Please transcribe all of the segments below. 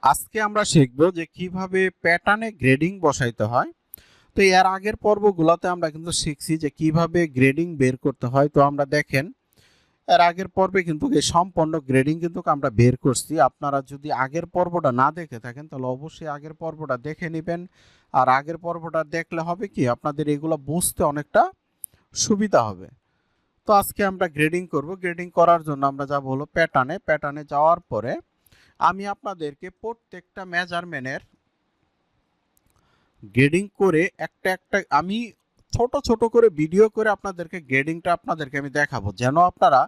আজকে আমরা শিখব যে কিভাবে প্যাটার্নে গ্রেডিং বসাইতে হয়। তো এর আগের পর্বগুলোতে আমরা কিন্তু শিখছি যে কিভাবে গ্রেডিং বের করতে হয়। তো আমরা দেখেন এর আগের পর্বে কিন্তু এই সম্পূর্ণ গ্রেডিং কিন্তু আমরা বের করছি। আপনারা যদি আগের পর্বটা না দেখে থাকেন তাহলে অবশ্যই আগের পর্বটা দেখে নেবেন। আর আগের পর্বটা দেখলে হবে কি আপনাদের এগুলো বুঝতে অনেকটা সুবিধা হবে। তো আজকে আমরা গ্রেডিং করব। গ্রেডিং করার জন্য আমরা যাব হলো প্যাটার্নে যাওয়ার পরে আমি আপনাদেরকে প্রত্যেকটা মেজারমেন্টের গ্রেডিং করে একটা আমি ছোট ছোট করে ভিডিও করে আপনাদেরকে গ্রেডিংটা আপনাদেরকে আমি দেখাবো, যেন আপনারা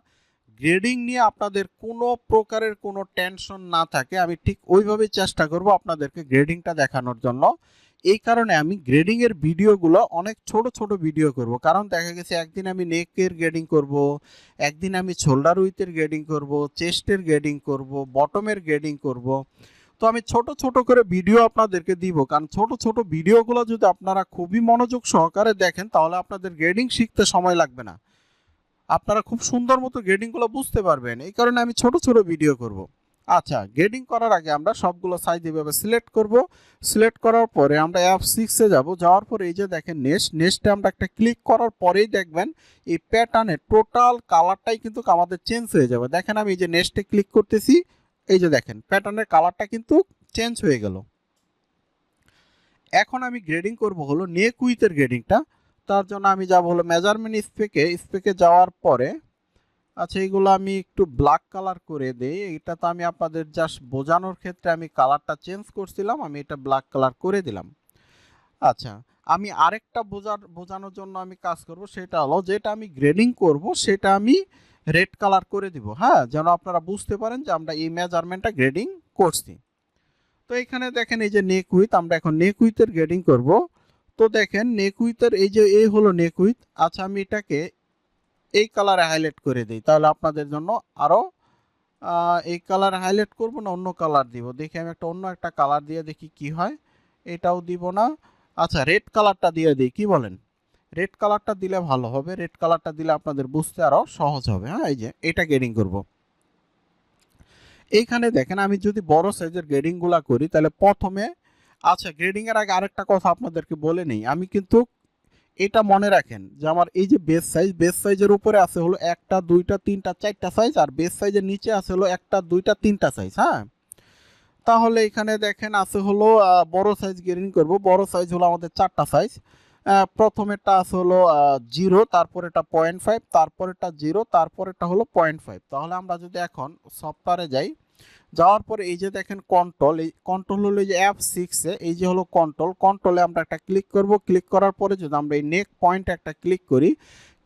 গ্রেডিং নিয়ে আপনাদের কোনো প্রকারের কোনো টেনশন না থাকে। আমি ঠিক ওইভাবেই চেষ্টা করব আপনাদেরকে গ্রেডিংটা দেখানোর জন্য। এই কারণে আমি গ্রেডিং এর ভিডিওগুলো অনেক ছোট ছোট ভিডিও করব, কারণ দেখা গেছে একদিন আমি নেকের গ্রেডিং করব, একদিন আমি শোল্ডার উইথের গ্রেডিং করব, চেস্টের গ্রেডিং করব, বটমের গ্রেডিং করব। তো আমি ছোট ছোট করে ভিডিও আপনাদেরকে দিব, কারণ ছোট ছোট ভিডিওগুলো যদি আপনারা খুবই মনোযোগ সহকারে দেখেন তাহলে আপনাদের গ্রেডিং শিখতে সময় লাগবে না, আপনারা খুব সুন্দর মতো গ্রেডিংগুলো বুঝতে পারবেন। এই কারণে আমি ছোট ছোট ভিডিও করব। আচ্ছা, গ্রেডিং করার আগে আমরা সবগুলো সাইজ এভাবে সিলেক্ট করব। সিলেক্ট করার পরে আমরা F6 এ যাব। যাওয়ার পরে এই যে দেখেন নেক্সটে আমরা একটা ক্লিক করার পরেই দেখবেন এই প্যাটার্নের টোটাল কালারটাই কিন্তু আমাদের চেঞ্জ হয়ে যাবে। দেখেন আমি এই যে নেক্সটে ক্লিক করতেছি, এই যে দেখেন প্যাটার্নের কালারটা কিন্তু চেঞ্জ হয়ে গেল। এখন আমি গ্রেডিং করব হলো নেক উইথের গ্রেডিংটা। তার জন্য আমি যাব হলো মেজারমেন্ট স্পেকে যাওয়ার পরে, আচ্ছা এইগুলো আমি একটু ব্ল্যাক কালার করে দেই। এটা তো আমি আপনাদের জাস্ট বোঝানোর ক্ষেত্রে আমি কালারটা চেঞ্জ করছিলাম, আমি এটা ব্ল্যাক কালার করে দিলাম। আচ্ছা, আমি আরেকটা বোঝানোর জন্য আমি কাজ করব, সেটা হলো যেটা আমি গ্রেডিং করব সেটা আমি রেড কালার করে দিব, হ্যাঁ, যেন আপনারা বুঝতে পারেন যে আমরা এই মেজারমেন্টটা গ্রেডিং করছি। তো এখানে দেখেন এই যে নেক উইথ, আমরা এখন নেক উইথের গ্রেডিং করব। তো দেখেন নেক উইথের এই যে এই হলো নেক উইথ। আচ্ছা, আমি এটাকে এই কালারে হাইলাইট করে দিই, তাহলে আপনাদের জন্য আরো এই কালার হাইলাইট করব না অন্য কালার দিব, দেখি আমি অন্য একটা কালার দিয়ে দেখি কি হয়। এটাও দিব না, আচ্ছা রেড কালারটা দিয়ে দিই, কি বলেন? রেড কালারটা দিলে ভালো হবে, রেড কালারটা দিলে আপনাদের বুঝতে আরো সহজ হবে। হ্যাঁ, এই যে এটা গ্রেডিং করব। এইখানে দেখেন আমি যদি বড় সাইজের গ্রেডিংগুলো করি তাহলে প্রথমে, আচ্ছা গ্রেডিং এর আগে আরেকটা কথা আপনাদেরকে বলে নেই, আমি কিন্তু এটা মনে রাখেন যে আমার এই যে বেস সাইজের উপরে আছে হলো একটা দুইটা তিনটা চারটা সাইজ, আর বেস সাইজের নিচে আছে হলো একটা দুইটা তিনটা সাইজ। হ্যাঁ, তাহলে এখানে দেখেন আছে হলো বড় সাইজ গ্রেডিং করব। বড় সাইজ হলো আমাদের চারটা সাইজ। প্রথমেরটা আছে হলো 0, তারপরেটা 0.5, তারপরেটা 0, তারপরেটা হলো 0.5। তাহলে আমরা যদি এখন সফটওয়্যারে যাই, যাওয়ার পরে এই যে দেখেন কন্ট্রোল, এই কন্ট্রোল হলো এই যে F6 এ, এই যে হলো কন্ট্রোলে আমরা একটা ক্লিক করব। ক্লিক করার পরে যদি আমরা এই নেক পয়েন্ট একটা ক্লিক করি,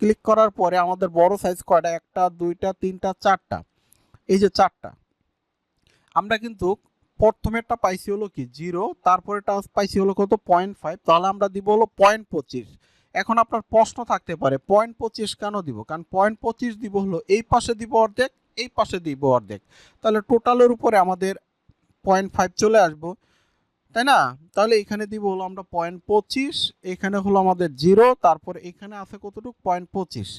ক্লিক করার পরে আমাদের বড় সাইজ কয়টা, একটা দুইটা তিনটা চারটা, এই যে চারটা। আমরা কিন্তু প্রথমেরটা পাইছি হলো কি 0, তারপরেটা পাইছি হলো কত 0.5, তাহলে আমরা দিব হলো 0.25। এখন আপনার প্রশ্ন থাকতে পারে 0.25 কেন দিব, কারণ 0.25 দিব হলো এই পাশে দিব অর্ধেক, এই পাশে দিব অর্ধেক, তাহলে টোটালের উপরে আমাদের 0.5 চলে আসবো, তাই না? তাহলে এখানে দিব হলো আমরা 0.25, এখানে হলো আমাদের 0, তারপরে এখানে আছে কতটুকু 0.25।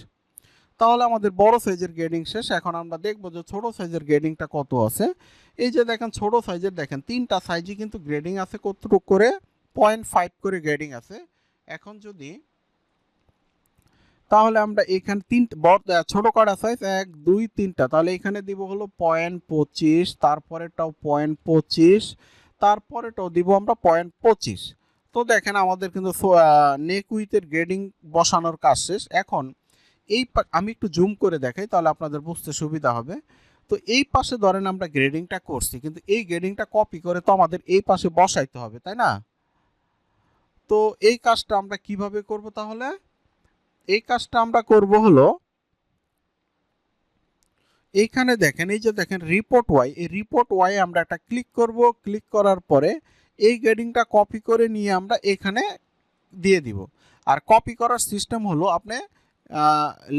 তাহলে আমাদের বড় সাইজের গ্রেডিং শেষ। এখন আমরা দেখবো যে ছোট সাইজের গ্রেডিংটা কত আছে। এই যে দেখেন ছোট সাইজের দেখেন তিনটা সাইজই কিন্তু গ্রেডিং আছে কতটুকু করে 0.5 করে গ্রেডিং আছে। এখন যদি তাহলে আমরা এখানে ছোট কটা সাইজ 1 2 3টা, তাহলে এখানে দিব হলো 0.25, তারপরেটাও 0.25, তারপরেটাও দিব আমরা 0.25। তো দেখেন আমাদের কিন্তু নেক উইথের গ্রেডিং বসানোর কাজ শেষ। এখন আমি একটু জুম করে দেখাই তাহলে আপনাদের বুঝতে সুবিধা হবে। তো এই পাশে ধরেন আমরা গ্রেডিংটা করছি, কিন্তু এই গ্রেডিংটা কপি করে তো আমাদের এই পাশে বসাইতে হবে, তাই না? তো এই কাজটা আমরা কিভাবে করব? তাহলে এই কাজটা আমরা করব হলো এইখানে দেখেন, এই যে দেখেন রিপোর্ট ওয়াই, এই রিপোর্ট ওয়াই আমরা একটা ক্লিক করব। ক্লিক করার পরে এই গ্রেডিংটা কপি করে নিয়ে আমরা এখানে দিয়ে দিব। আর কপি করার সিস্টেম হলো আপনি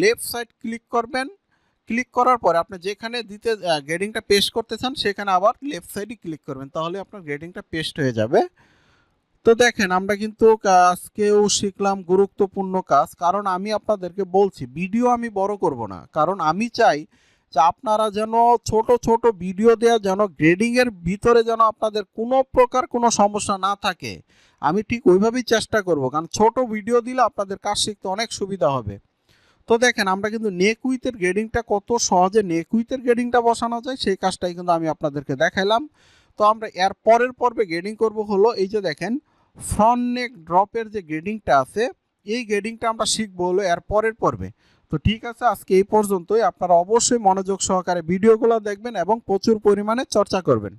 লেফট সাইড ক্লিক করবেন, ক্লিক করার পরে আপনি যেখানে দিতে গ্রেডিংটা পেস্ট করতে চান সেখানে আবার লেফট সাইডে ক্লিক করবেন, তাহলে আপনার গ্রেডিংটা পেস্ট হয়ে যাবে। তো দেখেন আমরা কিন্তু আজকেও শিখলাম গুরুত্বপূর্ণ কাজ, কারণ আমি আপনাদেরকে বলছি ভিডিও আমি বড় করব না, কারণ আমি চাই যে আপনারা যেন ছোট ছোট ভিডিও দেওয়া, যেন গ্রেডিংয়ের ভিতরে যেন আপনাদের কোনো প্রকার কোনো সমস্যা না থাকে। আমি ঠিক ওইভাবেই চেষ্টা করব, কারণ ছোট ভিডিও দিলে আপনাদের কাজ শিখতে অনেক সুবিধা হবে। তো দেখেন আমরা কিন্তু নেক উইথের গ্রেডিংটা কত সহজে নেক উইথের গ্রেডিংটা বসানো যায় সেই কাজটাই কিন্তু আমি আপনাদেরকে দেখাইলাম। তো আমরা এর পরের পর্বে গ্রেডিং করব হলো এই যে দেখেন ফ্রন্ট নেক ড্রপের যে গ্রেডিংটা আছে, এই গ্রেডিংটা আমরা শিখবো হলো এর পরের পর্বে। তো ঠিক আছে, আজকে এই পর্যন্তই। আপনারা অবশ্যই মনোযোগ সহকারে ভিডিওগুলো দেখবেন এবং প্রচুর পরিমাণে চর্চা করবেন।